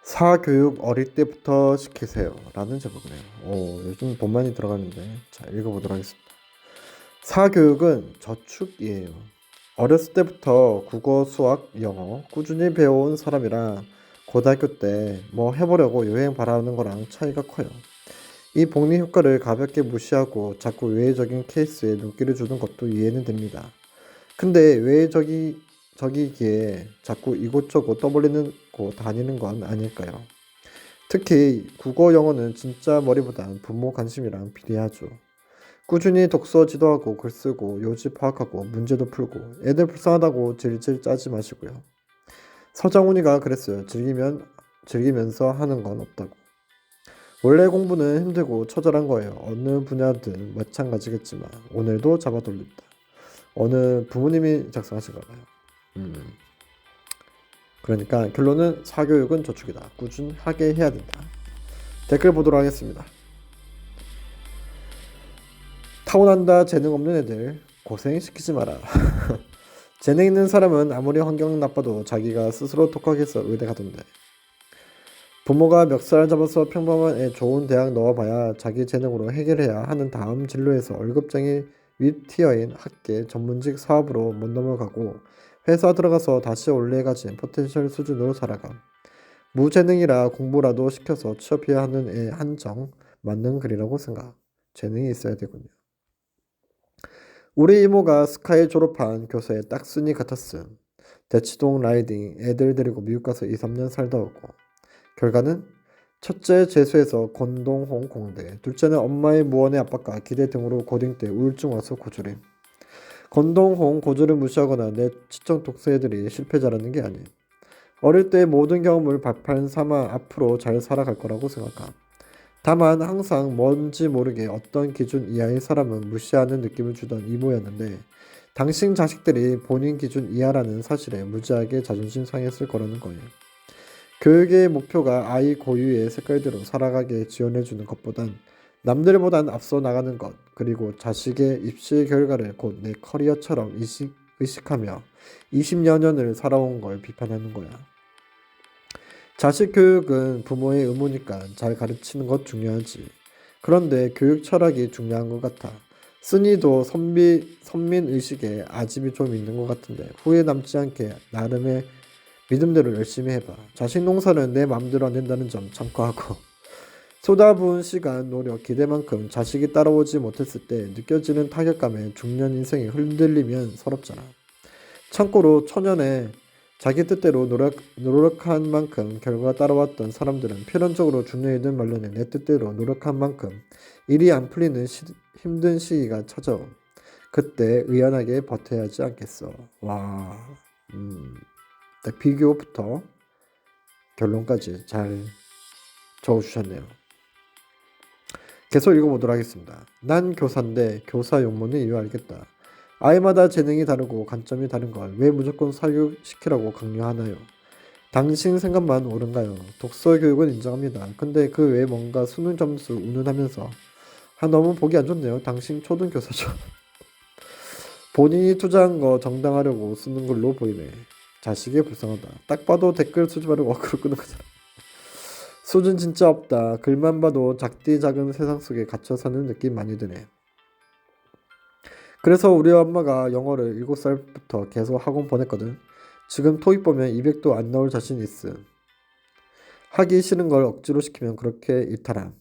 사교육 어릴 때부터 시키세요 라는 제목이네요. 요즘 돈 많이 들어가는데 자 읽어보도록 하겠습니다. 사교육은 저축이에요. 어렸을 때부터 국어, 수학, 영어 꾸준히 배워온 사람이라 고등학교 때 뭐 해보려고 여행 바라는 거랑 차이가 커요. 이 복리 효과를 가볍게 무시하고 자꾸 외회적인 케이스에 눈길을 주는 것도 이해는 됩니다. 근데 외회적이기에 자꾸 이곳저곳 떠벌리는 곳 다니는 건 아닐까요? 특히 국어 영어는 진짜 머리보단 부모 관심이랑 비례하죠. 꾸준히 독서 지도하고 글 쓰고 요지 파악하고 문제도 풀고 애들 불쌍하다고 질질 짜지 마시고요. 서장훈이가 그랬어요. 즐기면서 하는 건 없다고. 원래 공부는 힘들고 처절한 거예요. 어느 분야든 마찬가지겠지만 오늘도 잡아 돌린다. 어느 부모님이 작성하신가 봐요. 음. 그러니까 결론은 사교육은 저축이다. 꾸준하게 해야 된다. 댓글 보도록 하겠습니다. 타고난다 재능 없는 애들 고생시키지 마라. 재능 있는 사람은 아무리 환경 나빠도 자기가 스스로 독학해서 의대 가던데. 부모가 멱살 잡아서 평범한 애 좋은 대학 넣어봐야 자기 재능으로 해결해야 하는 다음 진로에서 월급쟁이 윗티어인 학계 전문직 사업으로 못 넘어가고 회사 들어가서 다시 원래 가진 포텐셜 수준으로 살아가. 무재능이라 공부라도 시켜서 취업해야 하는 애 한정 맞는 글이라고 생각. 재능이 있어야 되군요. 우리 이모가 스카이 졸업한 교사의 딱순이 같았음. 대치동 라이딩 애들 데리고 미국 가서 2, 3년 살다 오고. 결과는 첫째 재수해서 건동홍 공대, 둘째는 엄마의 무언의 압박과 기대 등으로 고딩 때 우울증 와서 고졸임. 건동홍 고졸을 무시하거나 내 치청 독서 애들이 실패자라는 게 아님. 어릴 때 모든 경험을 발판 삼아 앞으로 잘 살아갈 거라고 생각함. 다만 항상 뭔지 모르게 어떤 기준 이하의 사람은 무시하는 느낌을 주던 이모였는데 당신 자식들이 본인 기준 이하라는 사실에 무지하게 자존심 상했을 거라는 거예요. 교육의 목표가 아이 고유의 색깔대로 살아가게 지원해주는 것보단 남들보단 앞서 나가는 것, 그리고 자식의 입시 결과를 곧 내 커리어처럼 의식하며 20여 년을 살아온 걸 비판하는 거야. 자식 교육은 부모의 의무니까 잘 가르치는 것 중요하지. 그런데 교육 철학이 중요한 것 같아. 쓴이도 선민의식에 아집이 좀 있는 것 같은데 후회 남지 않게 나름의 믿음대로 열심히 해봐. 자식 농사는 내 맘대로 안 된다는 점 참고하고 쏟아부은 시간, 노력, 기대만큼 자식이 따라오지 못했을 때 느껴지는 타격감에 중년 인생이 흔들리면 서럽잖아. 참고로 초년에 자기 뜻대로 노력한 만큼 결과가 따라왔던 사람들은 필연적으로 중년이든 말년에 내 뜻대로 노력한 만큼 일이 안 풀리는 힘든 시기가 찾아옴. 그때 의연하게 버텨야 하지 않겠어. 와, 딱 비교부터 결론까지 잘 적어주셨네요. 계속 읽어보도록 하겠습니다. 난 교사인데 교사 용모는 이유 알겠다. 아이마다 재능이 다르고 관점이 다른 걸 왜 무조건 사교육시키라고 강요하나요? 당신 생각만 옳은가요? 독서 교육은 인정합니다. 근데 그 외에 뭔가 수능 점수 운운하면서 너무 보기 안 좋네요. 당신 초등교사죠. 본인이 투자한 거 정당하려고 쓰는 걸로 보이네. 자식이 불쌍하다. 딱 봐도 댓글 쓰지 말고 어그로 끄는 거잖아. 수준 진짜 없다. 글만 봐도 작디 작은 세상 속에 갇혀 사는 느낌 많이 드네. 그래서 우리 엄마가 영어를 7살부터 계속 학원 보냈거든. 지금 토익 보면 200도 안 나올 자신 있음. 하기 싫은 걸 억지로 시키면 그렇게 일탈함.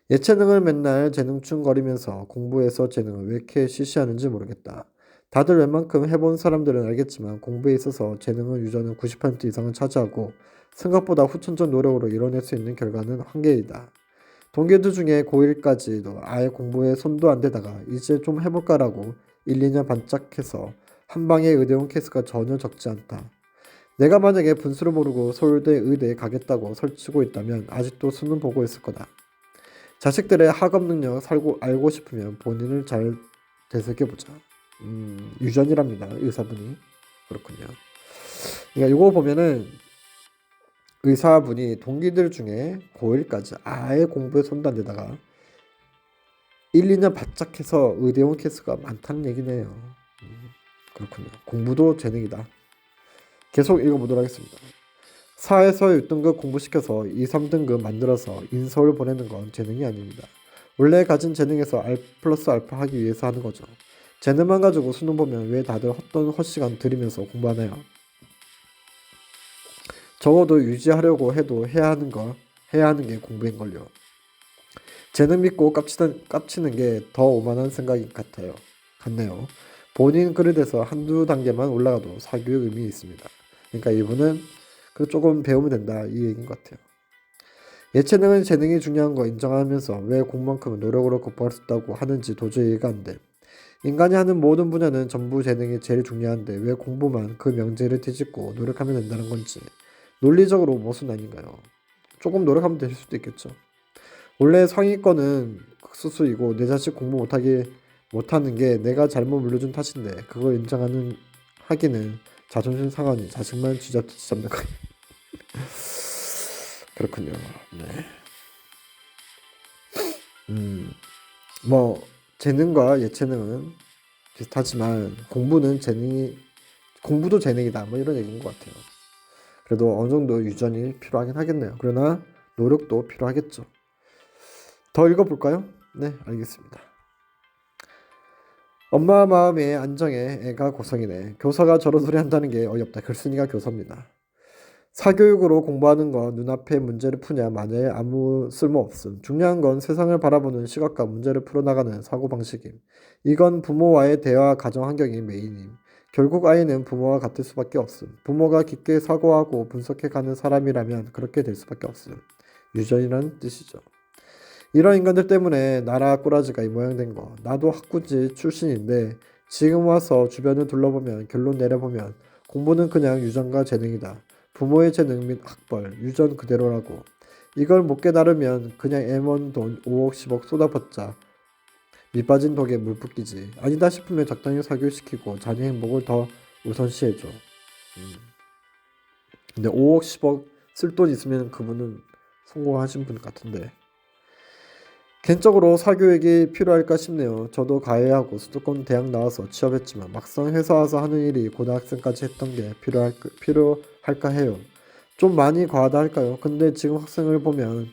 예체능을 맨날 재능충거리면서 공부해서 재능을 왜 이렇게 시시하는지 모르겠다. 다들 웬만큼 해본 사람들은 알겠지만 공부에 있어서 재능은 유저는 90% 이상을 차지하고 생각보다 후천적 노력으로 이뤄낼 수 있는 결과는 한계이다. 동기들 중에 고1까지도 아예 공부에 손도 안 대다가 이제 좀 해볼까라고 1, 2년 반짝해서 한 방에 의대 온 케이스가 전혀 적지 않다. 내가 만약에 분수를 모르고 서울대 의대에 가겠다고 설치고 있다면 아직도 수능 보고 있을 거다. 자식들의 학업 능력 알고 싶으면 본인을 잘 되새겨보자. 유전이랍니다. 의사분이. 그렇군요. 그러니까 이거 보면은 의사분이 동기들 중에 고1까지 아예 공부에 손도 안 대다가 1, 2년 바짝해서 의대 온 케이스가 많다는 얘기네요. 그렇군요. 공부도 재능이다. 계속 읽어보도록 하겠습니다. 4에서 6등급 공부시켜서 2, 3등급 만들어서 인서울 보내는 건 재능이 아닙니다. 원래 가진 재능에서 R 플러스 알파 하기 위해서 하는 거죠. 재능만 가지고 수능 보면 왜 다들 헛돈 헛시간 들이면서 공부하나요? 적어도 유지하려고 해도 해야 하는 게 공부인걸요. 재능 믿고 깝치는 게 더 오만한 생각이 같네요. 본인 글에 대해서 한두 단계만 올라가도 사교육 의미 있습니다. 그러니까 이분은 그 조금 배우면 된다 이 얘기인 것 같아요. 예체능은 재능이 중요한 거 인정하면서 왜 공만큼은 노력으로 극복할 수 있다고 하는지 도저히 이해가 안 돼. 인간이 하는 모든 분야는 전부 재능이 제일 중요한데 왜 공부만 그 명제를 뒤집고 노력하면 된다는 건지 논리적으로 무슨 아닌가요? 조금 노력하면 될 수도 있겠죠. 원래 상위권은 극소수이고 내 자식 공부 못하는 게 내가 잘못 물려준 탓인데 그걸 하기는 자존심 상하니 자식만 쥐잡는 거예요. 그렇군요. 네. 뭐 재능과 예체능은 비슷하지만 공부도 재능이다. 뭐 이런 얘기인 것 같아요. 그래도 어느 정도 유전이 필요하긴 하겠네요. 그러나 노력도 필요하겠죠. 더 읽어볼까요? 네, 알겠습니다. 엄마 마음의 안정에 애가 고성이네. 교사가 저런 소리 한다는 게 어이없다. 글쓴이가 교사입니다. 사교육으로 공부하는 건 눈앞의 문제를 푸냐 마냐에 아무 쓸모없음. 중요한 건 세상을 바라보는 시각과 문제를 풀어나가는 사고방식임. 이건 부모와의 대화 가정 환경이 메인임. 결국 아이는 부모와 같을 수밖에 없음. 부모가 깊게 사고하고 분석해가는 사람이라면 그렇게 될 수밖에 없음. 유전이라는 뜻이죠. 이런 인간들 때문에 나라 꼬라지가 이 모양 된 거. 나도 학구지 출신인데 지금 와서 주변을 둘러보면 결론 내려보면 공부는 그냥 유전과 재능이다. 부모의 재능 및 학벌, 유전 그대로라고. 이걸 못 깨달으면 그냥 M1 돈 5억 10억 쏟아붓자 밑빠진 독에 물 붓기지. 아니다 싶으면 적당히 사교시키고 자녀 행복을 더 우선시해줘. 근데 5억 10억 쓸 돈 있으면 그분은 성공하신 분 같은데. 개인적으로 사교육이 필요할까 싶네요. 저도 가해하고 수도권 대학 나와서 취업했지만 막상 회사 와서 하는 일이 고등학생까지 했던 게 필요할까 해요. 좀 많이 과하다 할까요? 근데 지금 학생을 보면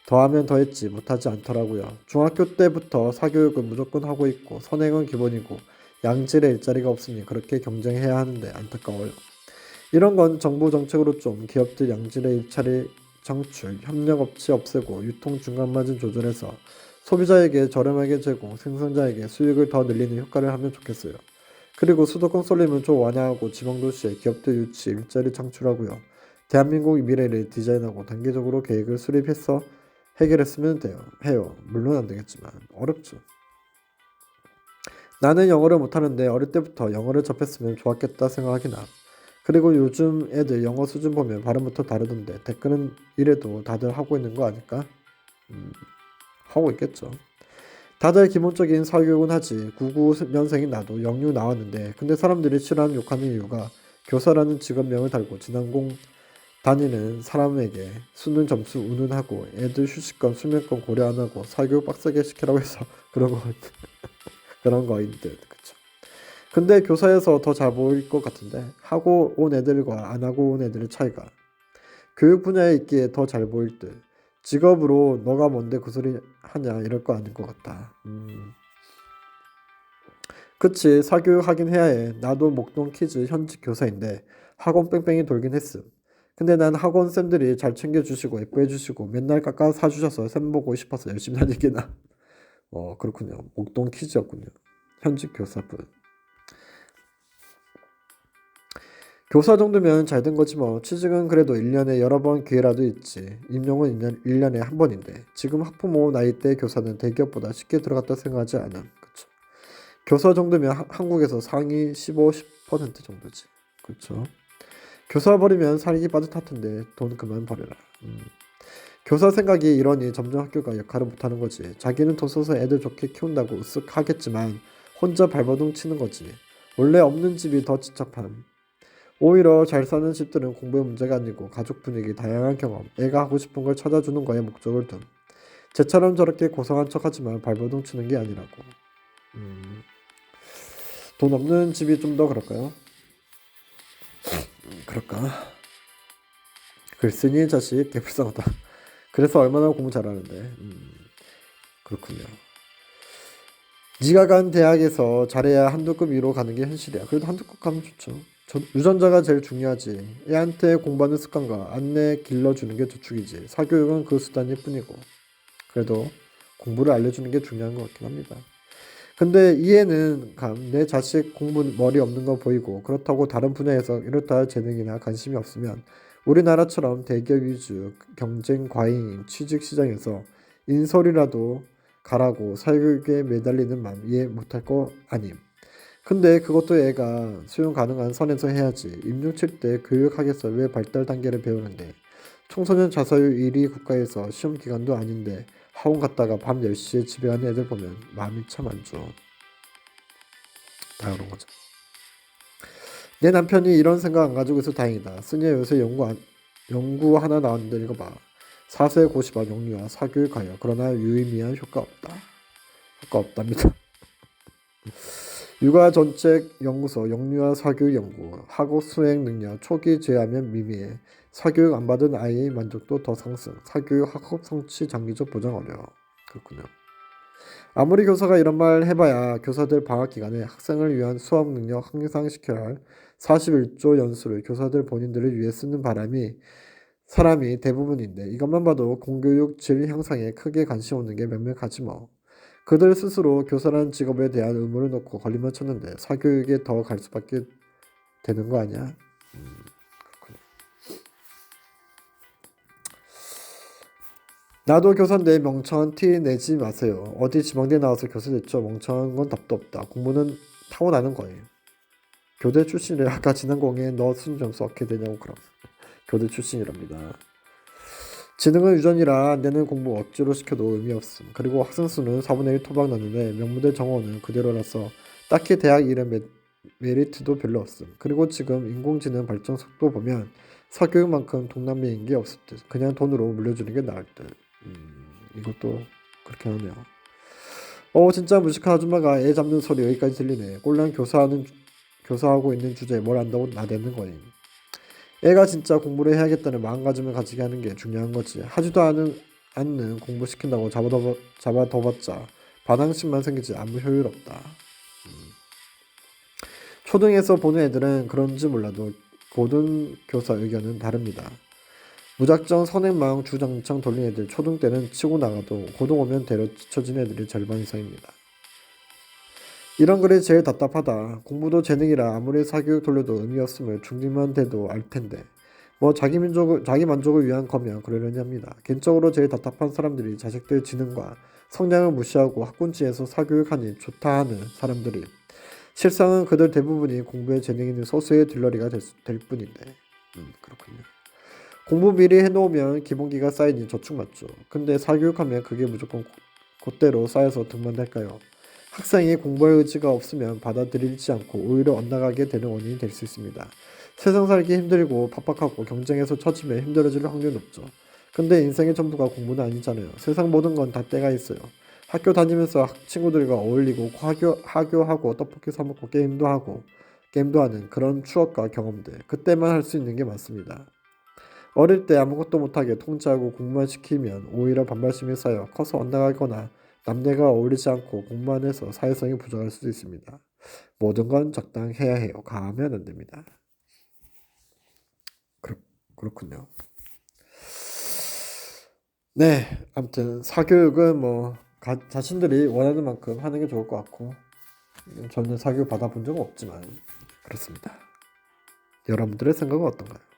더하면 더했지 못하지 않더라고요. 중학교 때부터 사교육은 무조건 하고 있고 선행은 기본이고 양질의 일자리가 없으니 그렇게 경쟁해야 하는데 안타까워요. 이런 건 정부 정책으로 좀 기업들 양질의 일자리 창출, 협력업체 없애고 유통 중간마진 조절해서 소비자에게 저렴하게 제공, 생산자에게 수익을 더 늘리는 효과를 하면 좋겠어요. 그리고 수도권 쏠림은 좀 완화하고 지방도시에 기업들 유치, 일자리 창출하고요. 대한민국의 미래를 디자인하고 단계적으로 계획을 수립해서 해결했으면 해요. 물론 안 되겠지만 어렵죠. 나는 영어를 못하는데 어릴 때부터 영어를 접했으면 좋았겠다 생각하긴 함. 그리고 요즘 애들 영어 수준 보면 발음부터 다르던데 댓글은 이래도 다들 하고 있는 거 아닐까? 하고 있겠죠. 다들 기본적인 사교육은 하지. 99년생인 나도 영유 나왔는데 근데 사람들이 싫어하는 욕하는 이유가 교사라는 직업명을 달고 지난공 다니는 사람에게 수능 점수 운운하고 애들 휴식권 수면권 고려 안 하고 사교육 빡세게 시키라고 해서 그런 거인 듯. 그쵸. 근데 교사에서 더 잘 보일 것 같은데 하고 온 애들과 안 하고 온 애들의 차이가 교육 분야에 있기에 더 잘 보일 듯. 직업으로 너가 뭔데 그 소리 하냐 이럴 거 아닌 것 같다. 그치 사교육 하긴 해야 해. 나도 목동 키즈 현직 교사인데 학원 뺑뺑이 돌긴 했음. 근데 난 학원 쌤들이 잘 챙겨주시고 예뻐해 주시고 맨날 깎아 사주셔서 쌤 보고 싶어서 열심히 다니기나. 그렇군요. 목동 키즈였군요. 현직 교사분. 교사 정도면 잘 된 거지 뭐. 취직은 그래도 1년에 여러 번 기회라도 있지. 임용은 1년에 한 번인데 지금 학부모 나이대 교사는 대기업보다 쉽게 들어갔다 생각하지 않아. 그쵸. 교사 정도면 한국에서 상위 15, 10% 정도지. 그쵸. 교사 버리면 살기 빠듯할 텐데 돈 그만 버려라. 교사 생각이 이러니 점점 학교가 역할을 못하는 거지. 자기는 돈 써서 애들 좋게 키운다고 으쓱 하겠지만 혼자 발버둥 치는 거지. 원래 없는 집이 더 집착함. 오히려 잘 사는 집들은 공부의 문제가 아니고 가족 분위기, 다양한 경험, 애가 하고 싶은 걸 찾아주는 거에 목적을 둔. 쟤처럼 저렇게 고상한 척하지만 발버둥 치는 게 아니라고. 돈 없는 집이 좀 더 그럴까요? 그럴까? 글쓴이 자식 개불쌍하다. 그래서 얼마나 공부 잘하는데. 그렇군요. 네가 간 대학에서 잘해야 한두 급 위로 가는 게 현실이야. 그래도 한두 급 가면 좋죠. 유전자가 제일 중요하지. 애한테 공부하는 습관과 안내 길러주는 게 저축이지. 사교육은 그 수단일 뿐이고. 그래도 공부를 알려주는 게 중요한 것 같긴 합니다. 근데 이해는 내 자식 공부 머리 없는 거 보이고 그렇다고 다른 분야에서 이렇다 할 재능이나 관심이 없으면 우리나라처럼 대기업 위주 경쟁 과잉 취직 시장에서 인설이라도 가라고 사교육에 매달리는 마음 이해 못할 거 아님. 근데 그것도 애가 수용 가능한 선에서 해야지. 임용칠 때 교육학에서 왜 발달 단계를 배우는데 청소년 자사유 1위 국가에서 시험 기간도 아닌데 학원 갔다가 밤 10시에 집에 가는 애들 보면 마음이 참 안 좋아. 다 그런 거죠. 내 남편이 이런 생각 안 가지고 있어 다행이다. 쓰니야 요새 연구 하나 나왔는데 읽어봐. 4세 고시반 영유아 사교육하여 그러나 유의미한 효과 없다. 효과 없답니다. 육아정책연구소 영유아 사교육연구 학업 수행 능력 초기 제하면 미미해 사교육 안 받은 아이의 만족도 더 상승 사교육 학업 성취 장기적 보장 어려워. 그렇군요. 아무리 교사가 이런 말 해봐야 교사들 방학 기간에 학생을 위한 수업 능력 향상시켜야 할 41조 연수를 교사들 본인들을 위해 쓰는 사람이 대부분인데 이것만 봐도 공교육 질 향상에 크게 관심 없는 게 명백하지 뭐. 그들 스스로 교사라는 직업에 대한 의무를 놓고 걸림을 쳤는데 사교육에 더 갈 수밖에 되는 거 아니야? 그렇군요. 나도 교사인데 멍청한 티 내지 마세요. 어디 지방대 나와서 교사 됐죠. 멍청한 건 답도 없다. 공부는 타고나는 거예요. 교대 출신이래. 아까 지난 공에 너 순 점수 어떻게 되냐고 그럼. 교대 출신이랍니다. 지능은 유전이라 내는 공부 억지로 시켜도 의미 없음. 그리고 학생 수는 4분의 1 토박 났는데 명문대 정원은 그대로라서 딱히 대학 이름 메리트도 별로 없음. 그리고 지금 인공지능 발전 속도 보면 사교육만큼 동남미인 게 없을 듯. 그냥 돈으로 물려주는 게 나을 듯. 이것도 그렇게 하네요. 진짜 무식한 아줌마가 애 잡는 소리 여기까지 들리네. 꼴랑 교사하고 있는 주제에 뭘 안다고 나대는 거임. 애가 진짜 공부를 해야겠다는 마음가짐을 가지게 하는 게 중요한 거지. 하지도 않는 공부시킨다고 잡아둬봤자 반항심만 생기지 아무 효율 없다. 초등에서 보는 애들은 그런지 몰라도 고등교사 의견은 다릅니다. 무작정 선행마음 주장창 돌린 애들 초등 때는 치고 나가도 고등 오면 대려 지쳐진 애들이 절반 이상입니다. 이런 글이 제일 답답하다. 공부도 재능이라 아무리 사교육 돌려도 의미 없음을 중딩만 돼도 알 텐데. 뭐 자기 만족을 위한 거면 그러려니 합니다. 개인적으로 제일 답답한 사람들이 자식들 지능과 성량을 무시하고 학군지에서 사교육하니 좋다 하는 사람들이 실상은 그들 대부분이 공부에 재능 있는 소수의 딜러리가 될 뿐인데. 그렇군요. 공부 미리 해놓으면 기본기가 쌓이니 저축 맞죠. 근데 사교육하면 그게 무조건 그대로 쌓여서 등반될까요? 학생이 공부할 의지가 없으면 받아들이지 않고 오히려 엇나가게 되는 원인이 될 수 있습니다. 세상 살기 힘들고 팍팍하고 경쟁에서 처지면 힘들어질 확률이 높죠. 근데 인생의 전부가 공부는 아니잖아요. 세상 모든 건 다 때가 있어요. 학교 다니면서 친구들과 어울리고 하교하고 떡볶이 사 먹고 게임도 하는 그런 추억과 경험들. 그때만 할 수 있는 게 맞습니다. 어릴 때 아무것도 못하게 통제하고 공부만 시키면 오히려 반발심이 쌓여 커서 엇나가거나 남들과 어울리지 않고 공부만 해서 사회성이 부족할 수도 있습니다. 모든 건 적당해야 해요. 가하면 안 됩니다. 그렇군요. 네, 아무튼 사교육은 뭐 자신들이 원하는 만큼 하는 게 좋을 것 같고 저는 사교육 받아본 적은 없지만 그렇습니다. 여러분들의 생각은 어떤가요?